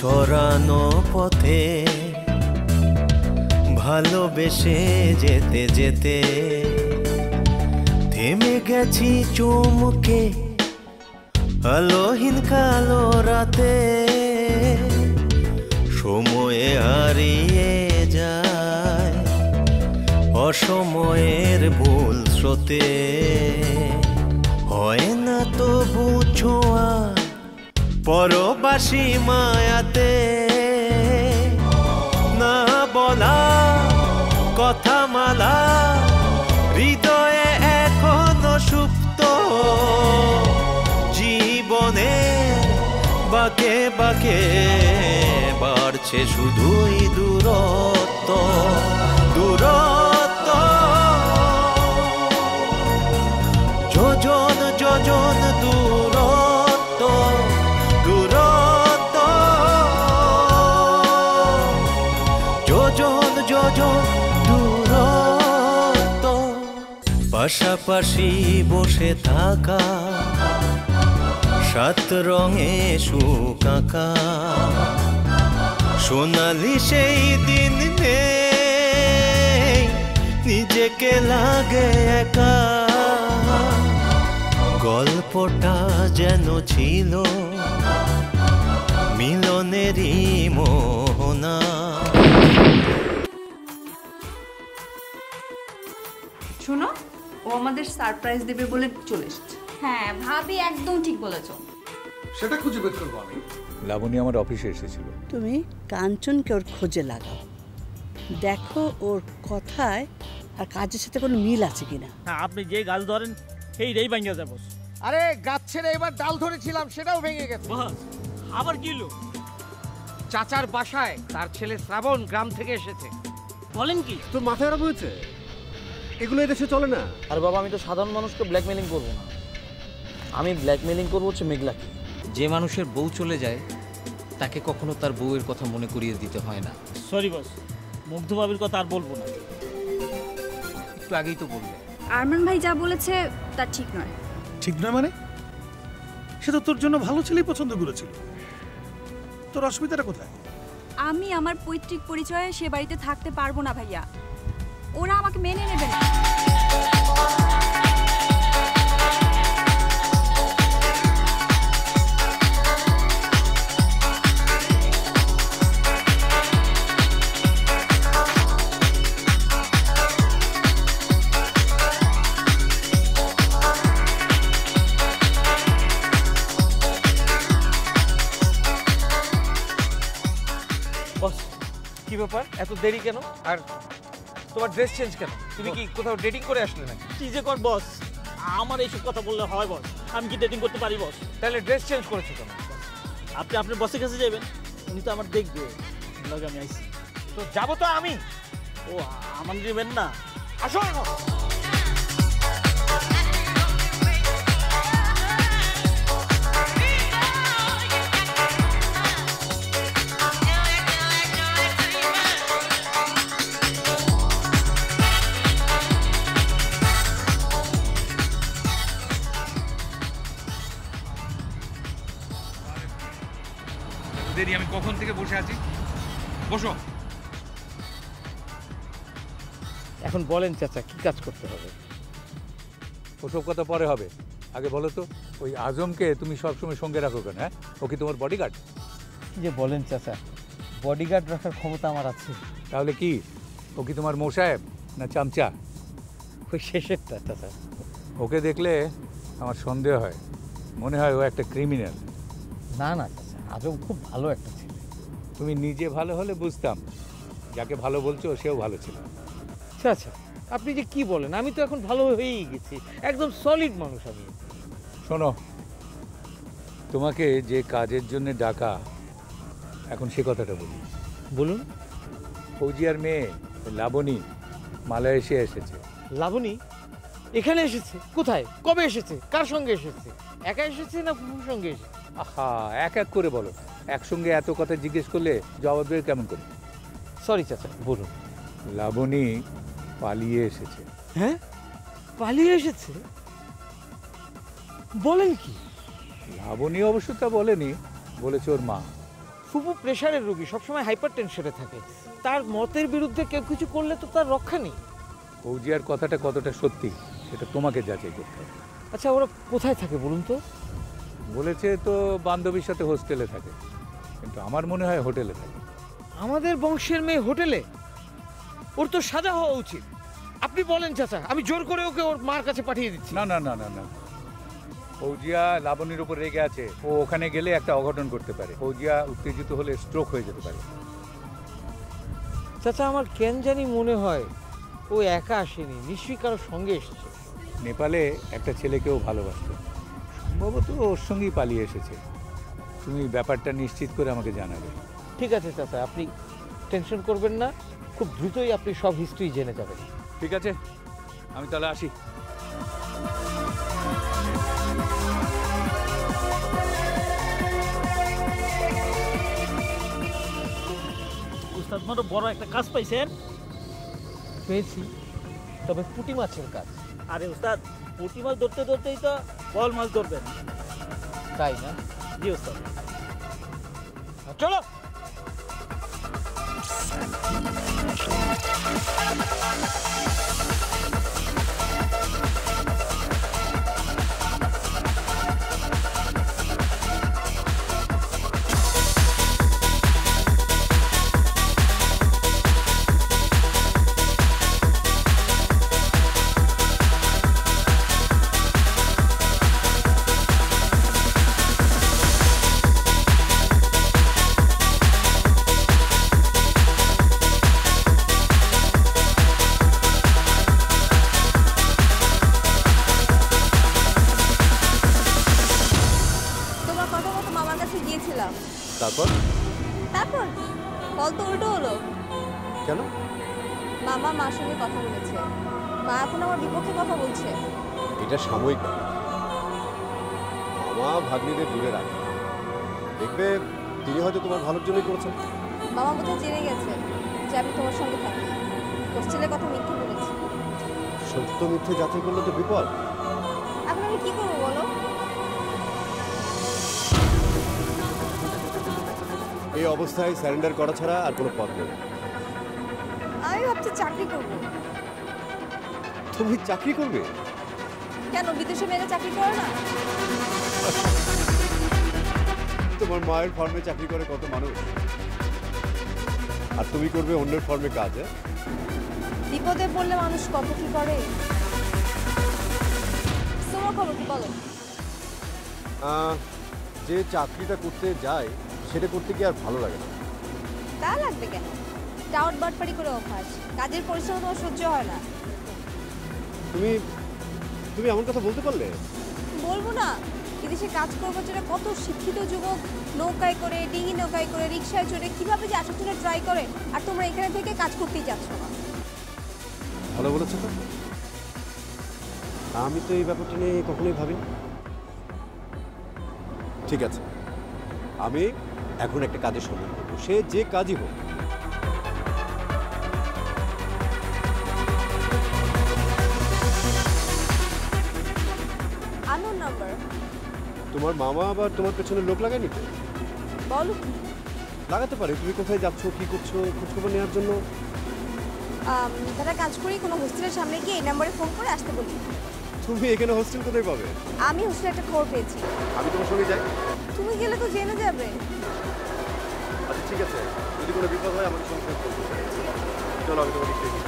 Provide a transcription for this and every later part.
ছড়ানো পথে ভালোবেসে যেতে যেতে থেমে গেছি চুমকে আলোহীন কালো রাতে। সময়ে হারিয়ে যায় অসময়ের ভুল স্রোতে। হয় না তো বুঝোয়া পরবাসী মায়াতে। না বলা কথা মালা হৃদয়ে এখনো সুপ্ত। জীবনে বাকে বাকে বাড়ছে শুধুই দূরত্ব দূরত্ব। যোজন যোজন দূরত্ব দূরত্ব। যোজন যোজন দূরত্ব। পাশাপাশি বসে থাকা সাত রঙে সুকাকা সোনালি সেই দিন নেই নিজেকে লাগে একা। গল্পটা যেন ছিল মিলনেরই মোহনা। শোনো, ও আমাদের সারপ্রাইজ দেবে বলে চলে এসেছে। হ্যাঁ ভাবি একদম ঠিক বলেছো। সেটা খুঁজে বের করবো আমি। লাবণী আমার অফিসে এসেছিল। তুমি কাঞ্চনকে ওর খোঁজে লাগাও, দেখো ওর কথায় আর কাজের সাথে কোনো মিল আছে কিনা। হ্যাঁ, আপনি যে গাছ ধরেন সেই রেই ভাঙিয়া যাবো। আরে গাছ ছেড়ে এবার ডাল ধরেছিলাম, সেটাও ভেঙে গেছে। আবার কি হলো? চাচার বাসায় তার ছেলে শ্রাবণ গ্রাম থেকে এসেছে। বলেন কি? তোর মাথায় খারাপ হয়েছে? এগুলো এদেশে চলে না। আর বাবা, আমি তো সাধারণ মানুষকে ব্ল্যাকমেলিং করবো না, আমি ব্ল্যাকমেলিং করবো হচ্ছে মেঘলাকে। যে মানুষের বউ চলে যায় তাকে কখনো তার বউয়ের কথা মনে করিয়ে দিতে হয় না। সরি বস, মুগ্ধ ভাবির কথা আর বলবো না। একটু আগেই তো বললে। আরমান ভাই যা বলেছে তা ঠিক নয়। ঠিক নয় মানে? সে তো তোর জন্য ভালো ছেলেই পছন্দ করেছিল। তোর অসুবিধাটা কোথায়? আমি আমার পৈতৃক পরিচয়ে সে বাড়িতে থাকতে পারবো না ভাইয়া, ওরা আমাকে মেনে নেবে না। বস, কি ব্যাপার, এত দেরি কেন? আর তোমার ড্রেস চেঞ্জ কেন? তুমি কি কোথাও ডেটিং করে আসলে নাকি? কি যে কর বস, আমার এইসব কথা বললে হয় বস? আমি কি ডেটিং করতে পারি বস? তাহলে ড্রেস চেঞ্জ করেছো কেন? আপনি আপনার বসের কাছে যাবেন, উনি তো আমার দেখবে। লগে আমি আইসি তো যাবো তো আমি। ও আমার নেবেন না? আসো না। আমি কখন থেকে বসে আছি, বসো। এখন বলেন চাচা, কি কাজ করতে হবে? ওসব কথা পরে হবে, আগে বলো তো ওই আজমকে তুমি সবসময় সঙ্গে রাখো কেন? হ্যাঁ, ও কি তোমার বডিগার্ড? কি যে বলেন চাচা, বডিগার্ড রাখার ক্ষমতা আমার আছে। তাহলে কি ও কি তোমার মোসাহেব না চামচা? ওই শেষেরটা চাচা। ওকে দেখলে আমার সন্দেহ হয়, মনে হয় ও একটা ক্রিমিনাল। না না চাচা, আজম খুব ভালো একটা ছেলে। তুমি নিজে ভালো হলে বুঝতাম, যাকে ভালো বলছো সেও ভালো ছিল। চাচা আপনি যে কি বলেন, আমি তো এখন ভালো হয়েই গেছি, একদম সলিড মানুষ আমি। শোনো, তোমাকে যে কাজের জন্য ডাকা, এখন সে কথাটা বলি। বলুন। ফৌজিয়ার মেয়ে লাবণী মালয়েশিয়া এসেছে। লাবণী এখানে এসেছে? কোথায়, কবে এসেছে, কার সঙ্গে এসেছে? একা এসেছে না ফুফুর সঙ্গে এসেছে? আহা, এক এক করে বলো, একসঙ্গে এত কথা জিজ্ঞেস করলে জবাব দেবে কেমন করে? সরি চাচা, বলুন। লাবণী পালিয়ে এসেছে। হ্যাঁ, পালিয়ে এসেছে? বলেন কি? লাবণী অবশ্য তা বলেনি, বলেছে ওর মা। ফুপু প্রেশারের রোগী, সবসময় হাইপার টেনশনে থাকে, তার মতের বিরুদ্ধে কেউ কিছু করলে তো তার রক্ষা নেই। ফৌজিয়ার কথাটা কতটা সত্যি সেটা তোমাকে যাচাই করতে হবে। আচ্ছা ওরা কোথায় থাকে বলুন তো? বলেছে তো বান্ধবীর সাথে হোস্টেলে থাকে, কিন্তু আমার মনে হয় হোটেলে থাকে। আমাদের বংশের মেয়ে হোটেলে? ওর তো সাজা হওয়া উচিত। আপনি বলেন চাচা, আমি জোর করে ওকে ওর মার কাছে পাঠিয়ে দিচ্ছি। না না না না না, ফৌজিয়া লাবণীর উপর রেগে আছে, ও ওখানে গেলে একটা অঘটন করতে পারে। ফৌজিয়া উত্তেজিত হলে স্ট্রোক হয়ে যেতে পারে। চাচা আমার কেন জানি মনে হয় ও একা আসেনি, নিশ্চয়ই কারোর সঙ্গে এসেছে। নেপালে একটা ছেলেকেও ভালোবাসত, সম্ভবত ওর সঙ্গেই পালিয়ে এসেছে। তুমি ব্যাপারটা নিশ্চিত করে আমাকে জানাবে। ঠিক আছে চাচা, আপনি টেনশন করবেন না, খুব দ্রুতই আপনি সব হিস্ট্রি জেনে যাবেন। ঠিক আছে, আমি তাহলে আসি। উস্তাদ বড় বড় একটা কাজ পাইছেন। পেয়েছি, তবে পুঁটি মাছের কাজ। আরে উস্তাদ, পুঁটি মাছ ধরতে ধরতেই তো বল মাছ ধরবেন, তাই না? জি উস্তাদ। চলো। তারপর তারপর কল তো উল্টো হলো। কেন? মামা মার সঙ্গে কথা বলেছে, মা এখন আমার বিপক্ষে কথা বলছে। এটা সাময়িক ব্যাপার, মামা ভাগ্নিদের দূরে রাখে। দেখবে তিনি হয়তো তোমার ভালোর জন্যই করেছেন। মামা বোধহয় জেনে গেছে যে আমি তোমার সঙ্গে থাকি, হোস্টেলের কথা মিথ্যে বলেছি। সত্য মিথ্যে যাচাই করলে তো বিপদ। এখন আমি কি করবো বলো? এই অবস্থায় স্যারেন্ডার করা ছাড়া আর কোনো পথ নেই। আমি ভাবছি চাকরি করব। তুমি চাকরি করবে? কেন, বিদেশে মেয়েরা চাকরি করে না? তোমার মায়ের ফার্মে চাকরি করে কত মানুষ, আর তুমি করবে অন্যের ফার্মে কাজ। বিপদে পড়লে মানুষ কত কি করে। তোমার খবর কি বলো? যে চাকরিটা করতে যায় সেটা করতে কি আর ভালো লাগে না? তা লাগবে কেন? টাউট বাটপাড়ি করে অভ্যাস, কাজের পরিশ্রম তোমার সহ্য হয় না। তুমি তুমি এমন কথা বলতে পারলে? বলবো না, বিদেশে কাজ করবার জন্য কত শিক্ষিত যুবক নৌকায় করে, ডিঙি নৌকায় করে, রিক্সায় চড়ে কিভাবে যে আসার জন্য ট্রাই করে, আর তোমরা এখানে থেকে কাজ করতেই যাচ্ছ না। ভালো বলেছো তো, আমি তো এই ব্যাপারটা নিয়ে কখনোই ভাবিনি। ঠিক আছে, আমি এখন একটা কাজের সন্ধান করবো, সে যে কাজই হোক। Unknown number. তোমার মামা আবার তোমার পেছনে লোক লাগায়নি তো? বলো কি? লাগাতে পারে। তুমি কোথায় যাচ্ছ, কি করছো, খোঁজখবর নেওয়ার জন্য। তারা কাজ করি কোনো হোস্টেলের সামনে গিয়ে এই নাম্বারে ফোন করে আসতে বলি। তুমি এখানে হোস্টেল কোথায় পাবে? আমি হোস্টেলে একটা খবর পেয়েছি। আমি তোমার সঙ্গে যাই। তুমি গেলে তো জেনে যাবে। আচ্ছা ঠিক আছে, যদি কোনো বিপদ হয় আমাদের সঙ্গে ফোন করবে। চলো আমি তোমাকে দেখতে দিই।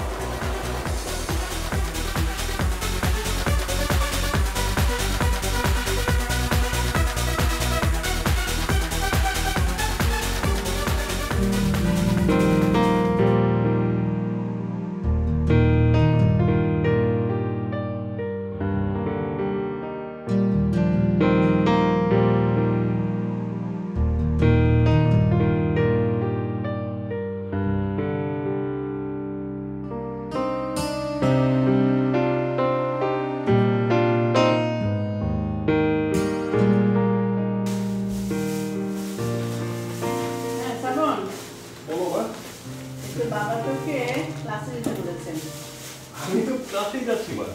আমি তো ক্লাসেই যাচ্ছি মা।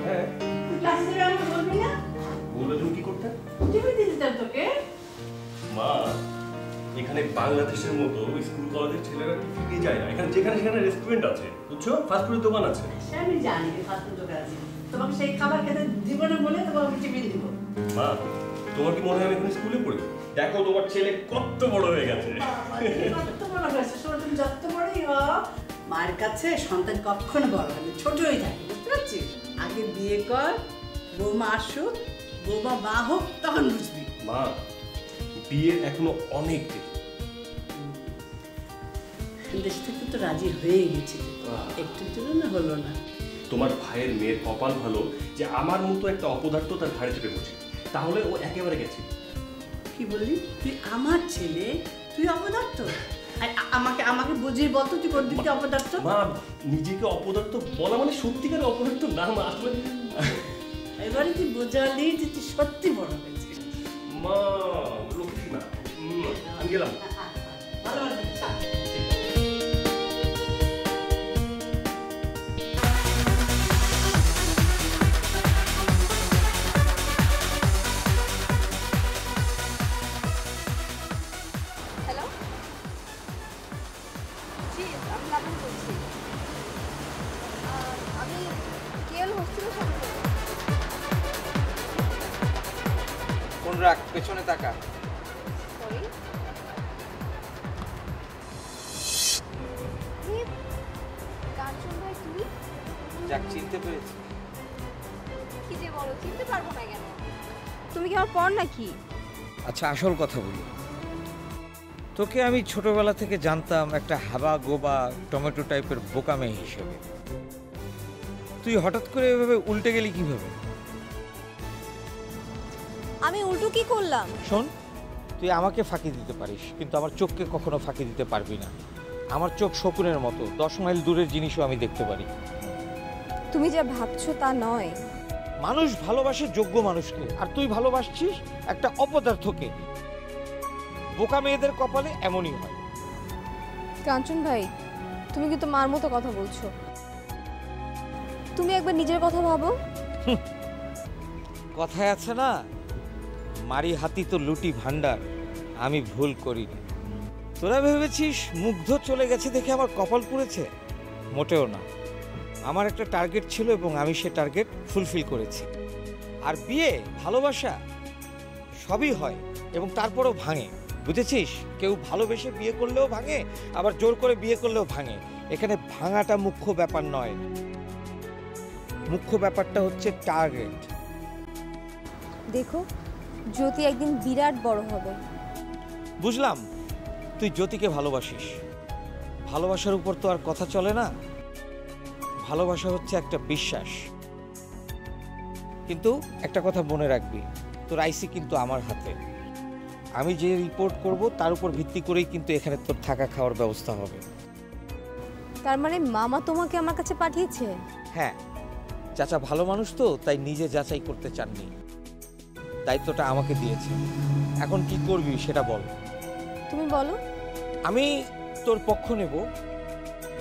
হ্যাঁ, বললে তুমি কি করতে? টিভি দিতে তোকে। মা, এখানে বাংলাদেশের মতো স্কুল কলেজের ছেলেরা টিফিনে যায় না। এখানে যেখানে সেখানে রেস্টুরেন্ট আছে, বুঝছো, ফাস্টফুডের দোকান আছে। আমি জানি ফাস্টফুড দোকান আছে, তোমাকে সেই খাবার খেতে দিব না বলে তোমাকে আমি টিফিন দিব। মা, তোমার কি মনে হয় আমি এখন স্কুলে পড়ি? দেখো তোমার ছেলে কত বড় হয়ে গেছে। কত বড় হয়েছে, তুমি যত বড়ই হও মায়ের কাছে সন্তান কখনো বড় হয় না, ছোটই থাকে, বুঝতে পারছিস? আগে বিয়ে কর, বৌমা আসুক, বৌমা মা হোক, তখন বুঝবি। মা, বিয়ের এখনো অনেক দেরি। দেশ থেকে তো রাজি হয়ে গেছি, একটু জন্য না হলো না। তোমার ভাইয়ের মেয়ের কপাল ভালো যে আমার মতো একটা অপদার্থ তার ঘাড়ে চেপে বসে, তাহলে ও একেবারে গেছে। কি বললি? তুই আমার ছেলে, তুই অপদার্থ? আমাকে আমাকে বুঝিয়ে বলতো তুই কোন দিক দিয়ে অপদার্থ? মা, নিজেকে অপদার্থ বলা মানে সত্যিকারের অপদার্থ না মা, আসলে এবারে তুই বোঝালি যে তুই সত্যি বড় হয়েছিস। মা লক্ষ্মী মা, আমি গেলাম। ভালো হ্যালো, জি আমি লাবণ বলছি। আমি কেএল হোস্টেলের সাথে কোন রাখ, পেছনে তাকা। সরি, কাঞ্চন ভাই তুমি? যাক, চিনতে পেরেছি। কি যে বলো, চিনতে পারবো না কেন? তুমি কি আমার পর নাকি? আচ্ছা, আসল কথা বলি, তোকে আমি ছোটবেলা থেকে জানতাম একটা হাবা গোবা টমেটো টাইপের বোকা মেয়ে হিসেবে। তুই হঠাৎ করে এভাবে উল্টে গেলি কিভাবে? আমি উল্টো কি করলাম? শোন, তুই আমাকে ফাঁকি দিতে পারিস, কিন্তু আমার চোখকে কখনো ফাঁকি দিতে পারবি না। আমার চোখ শকুনের মতো, 10 মাইল দূরের জিনিসও আমি দেখতে পারি। তুমি যা ভাবছো তা নয়। মানুষ ভালোবাসে যোগ্য মানুষকে, আর তুই ভালোবাসছিস একটা অপদার্থকে। বোকা মেয়েদের কপালে এমনই হয়। কাঞ্চন ভাই, তুমি কিন্তু মার মতো কথা বলছো। তুমি একবার নিজের কথা ভাবো। কথায় আছে না, মারি হাতি তো লুটি ভান্ডার। আমি ভুল করিনি। তোরা ভেবেছিস মুগ্ধ চলে গেছে দেখে আমার কপাল পুড়েছে? মোটেও না। আমার একটা টার্গেট ছিল এবং আমি সে টার্গেট ফুলফিল করেছি। আর বিয়ে, ভালোবাসা সবই হয় এবং তারপরেও ভাঙে, বুঝেছিস? কেউ ভালোবেসে বিয়ে করলেও ভাঙে, আবার জোর করে বিয়ে করলেও ভাঙে। এখানে ভাঙাটা মুখ্য ব্যাপার নয়, মুখ্য ব্যাপারটা হচ্ছে টার্গেট। দেখো, জ্যোতি একদিন বিরাট বড় হবে। বুঝলাম তুই জ্যোতিকে ভালোবাসিস। ভালোবাসার উপর তো আর কথা চলে না। ভালোবাসা হচ্ছে একটা বিশ্বাস। কিন্তু একটা কথা মনে রাখবি, তোর আইসি কিন্তু আমার হাতে। আমি যে রিপোর্ট করব তার উপর ভিত্তি করেই কিন্তু এখানে তোর থাকা খাওয়ার ব্যবস্থা হবে। তার মানে মামা তোমাকে আমার কাছে পাঠিয়েছে? হ্যাঁ, চাচা ভালো মানুষ তো, তাই নিজে যাচাই করতে চাননি, দায়িত্বটা আমাকে দিয়েছে। এখন কি করবি সেটা বল। তুমি বলো। আমি তোর পক্ষ নেব,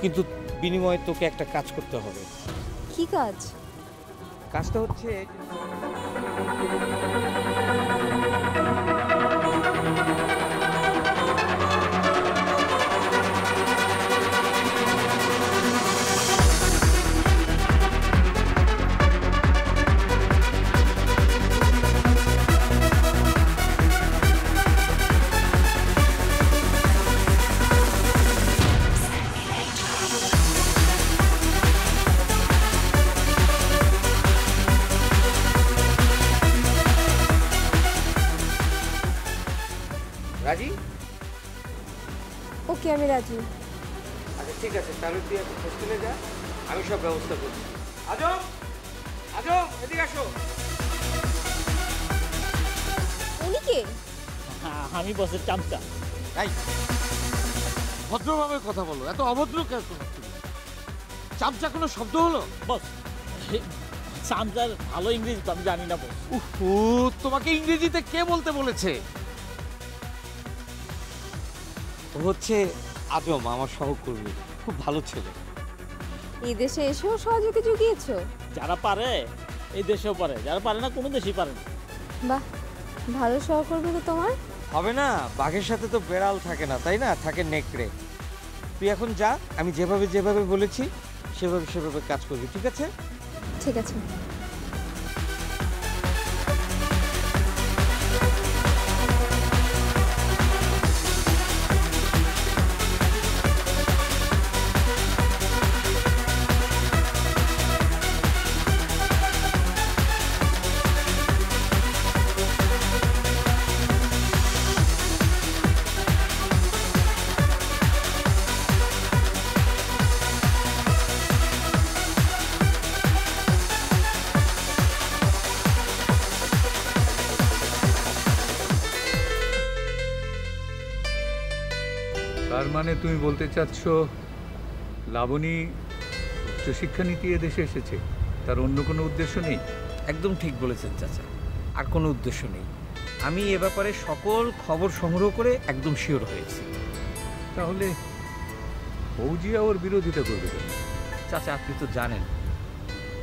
কিন্তু বিনিময়ে তোকে একটা কাজ করতে হবে। কি কাজ? কাজটা হচ্ছে রাজি? ওকে, আমি রাজি। আচ্ছা ঠিক আছে, তাহলে তুই এখন হোস্টেলে যা, আমি সব ব্যবস্থা করছি। আজম, আজম এদিকে আসো। উনি কে? আমি বসের চামচা। এই ভদ্রভাবে কথা বলো, এত অভদ্র কেন? চামচা কোনো শব্দ হলো? বস, চামচার ভালো ইংরেজি তো আমি জানি না বস। তোমাকে ইংরেজিতে কে বলতে বলেছে? ও হচ্ছে আজম, আমার সহকর্মী, খুব ভালো ছেলে। এই দেশে এসেও সহযোগী জুগিয়েছো? যারা পারে এই দেশেও পারে, যারা পারে না কোনো দেশেই পারে না। বাহ, ভালো সহকর্মী তো তোমার। হবে না, বাঘের সাথে তো বেড়াল থাকে না, তাই না? থাকে নেকড়ে। তুই এখন যা, আমি যেভাবে যেভাবে বলেছি সেভাবে সেভাবে কাজ করবি, ঠিক আছে? ঠিক আছে। তার মানে তুমি বলতে চাচ্ছ লাবণী উচ্চশিক্ষা নীতি এদেশে এসেছে, তার অন্য কোনো উদ্দেশ্য নেই? একদম ঠিক বলেছেন চাচা, আর কোনো উদ্দেশ্য নেই। আমি এ ব্যাপারে সকল খবর সংগ্রহ করে একদম শিওর হয়েছি। তাহলে ফৌজিয়া ওর বিরোধিতা করবে কেন? চাচা আপনি তো জানেন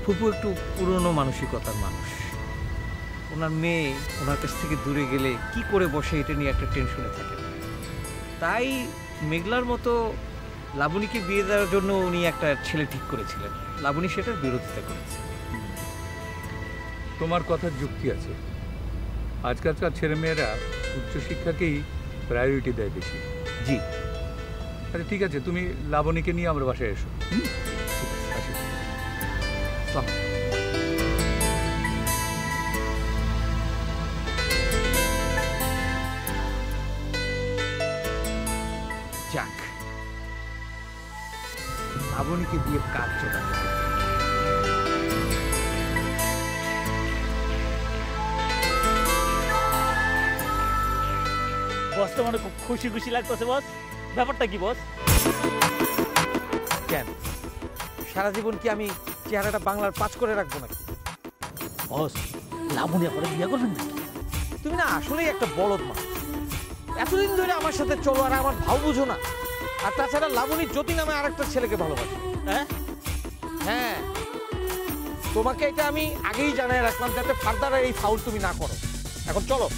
ফুপু একটু পুরনো মানসিকতার মানুষ। ওনার মেয়ে ওনার কাছ থেকে দূরে গেলে কি করে বসে এটা নিয়ে একটা টেনশনে থাকে। তাই মেঘলার মতো লাবণীকে বিয়ে দেওয়ার জন্য উনি একটা ছেলে ঠিক করেছিলেন, লাবণী সেটার বিরোধিতা করেছে। তোমার কথার যুক্তি আছে। আজকালকার ছেলেমেয়েরা উচ্চশিক্ষাকেই প্রায়োরিটি দেয় বেশি। জি। আচ্ছা ঠিক আছে, তুমি লাবণীকে নিয়ে আমার বাসায় এসো। ঠিক আছে, আসি। যাক, লাবণীকে দিয়ে কাজ চলাবে। বস তো মানে খুব খুশি খুশি লাগতেছে বস, ব্যাপারটা কি বস? কেন সারা জীবন কি আমি চেহারাটা বাংলার 5 করে রাখবো নাকি? বস লাবণী পরে বিয়ে করবেন নাকি? তুমি না আসলেই একটা বলদ মানুষ। এতদিন ধরে আমার সাথে চলো আর আমার ভাও বুঝো না। আর তাছাড়া লাবণী জ্যোতি নামে আরেকটা ছেলেকে ভালোবাসে। হ্যাঁ, তোমাকে এটা আমি আগেই জানাই রাখলাম যাতে ফার্দার এই ফাউল তুমি না করো। এখন চলো।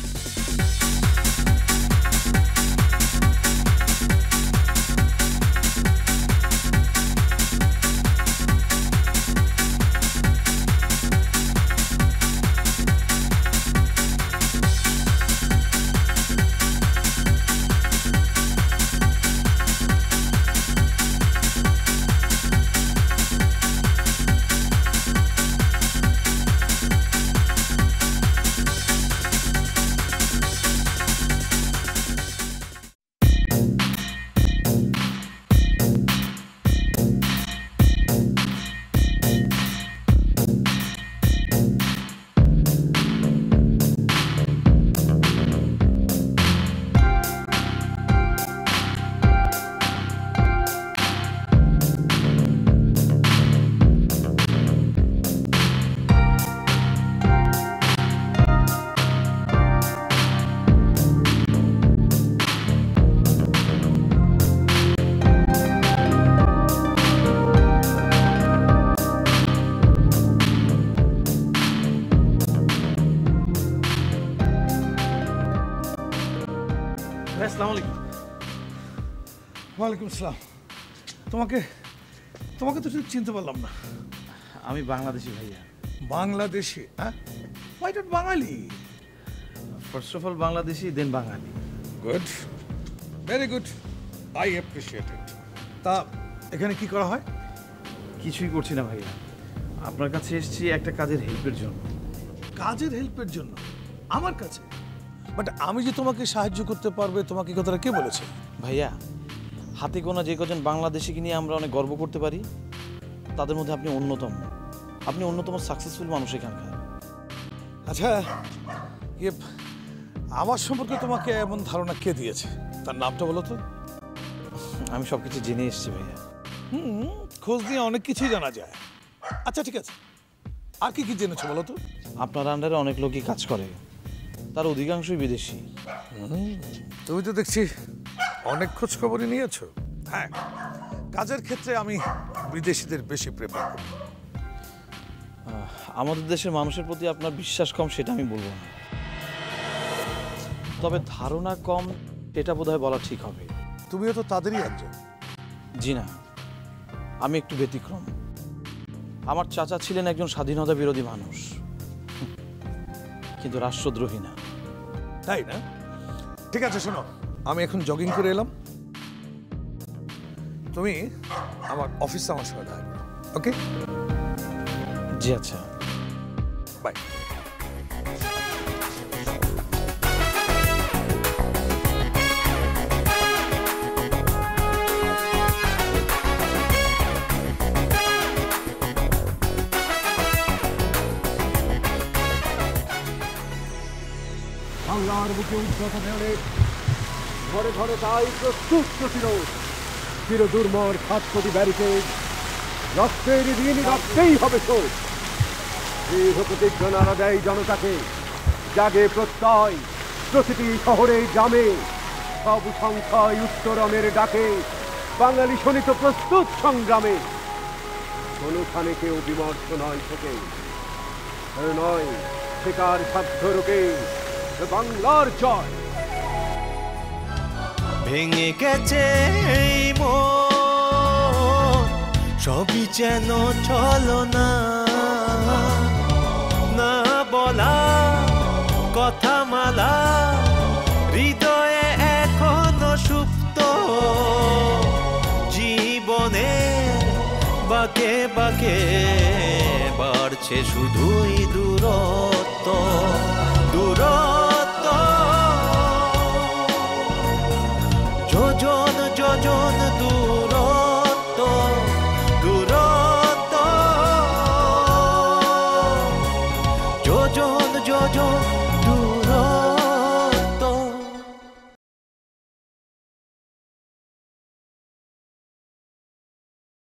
আসসালামু আলাইকুম। ওয়ালাইকুম আসসালাম। তোমাকে তোমাকে তো ঠিক চিনতে পারলাম না। আমি বাংলাদেশি ভাইয়া। বাংলাদেশি? হ্যাঁ, why not Bengali? First of all Bangladeshi, then Bengali. Good, very good, I appreciate it. তা এখানে কি করা হয়? কিছুই করছি না ভাইয়া, আপনার কাছে এসেছি একটা কাজের হেল্পের জন্য। কাজের হেল্পের জন্য আমার কাছে? বাট আমি যে তোমাকে সাহায্য করতে পারবে তোমাকে কথাটা কে বলেছে? ভাইয়া, হাতে গোনা যে কজন বাংলাদেশিকে নিয়ে আমরা অনেক গর্ব করতে পারি তাদের মধ্যে আপনি অন্যতম। আপনি অন্যতম সাকসেসফুল মানুষ এখানকার। আচ্ছা, আমার সম্পর্কে তোমাকে এমন ধারণা কে দিয়েছে? তার নামটা বলো তো। আমি সব কিছু জেনে এসেছি ভাইয়া। খোঁজ দিয়ে অনেক কিছুই জানা যায়। আচ্ছা ঠিক আছে, আর কি কি জেনেছো বলো তো? আপনার আন্ডারে অনেক লোকই কাজ করে, তার অধিকাংশই বিদেশি। তুমি তো দেখছি অনেক খোঁজ খবরই নিয়েছো। হ্যাঁ, কাজের ক্ষেত্রে আমি বিদেশিদের বেশি প্রেফার করি। আমাদের দেশের মানুষের প্রতি আপনার বিশ্বাস কম সেটা আমি বলবো না। তবে ধারণা কম এটা বোধহয় বলা ঠিক হবে। তুমিও তো তাদেরই একজন। জি না, আমি একটু ব্যতিক্রম। আমার চাচা ছিলেন একজন স্বাধীনতা বিরোধী মানুষ, কিন্তু রাষ্ট্রদ্রোহী না। তাই না? ঠিক আছে, শোনো, আমি এখন জগিং করে এলাম, তুমি আমার অফিসে আমার সঙ্গে দেখা করো। ওকে? জি আচ্ছা, বাই। বাংলার বুকে উদ্যত ঢেউয়ে ঘরে ঘরে তাই প্রস্তুত প্রতিরোধ, চির দুর্মর 7 কোটি ব্যারিকেড, রক্তের ঋণ রক্তেই হবে শোধ। এই প্রতিজ্ঞা নাড়া দেয় জনতাকে, জাগে প্রত্যয় প্রতিটি শহরে গ্রামে, সব সংখ্যায় উত্তরণের ডাকে বাঙালি শোনিত প্রস্তুত সংগ্রামে। কোনোখানে কেউ বিমর্ষ নয় থেকে নয়, শিকার সাধ্য রোকে বাংলার জয়। ভেঙে গেছে এই মন, সবই যেন ছলনা, না বলা কথা মালা হৃদয়ে এখনো সুপ্ত। জীবনে বাঁকে বাঁকে বাড়ছে শুধুই দূরত্ব, দূরত্ব। जो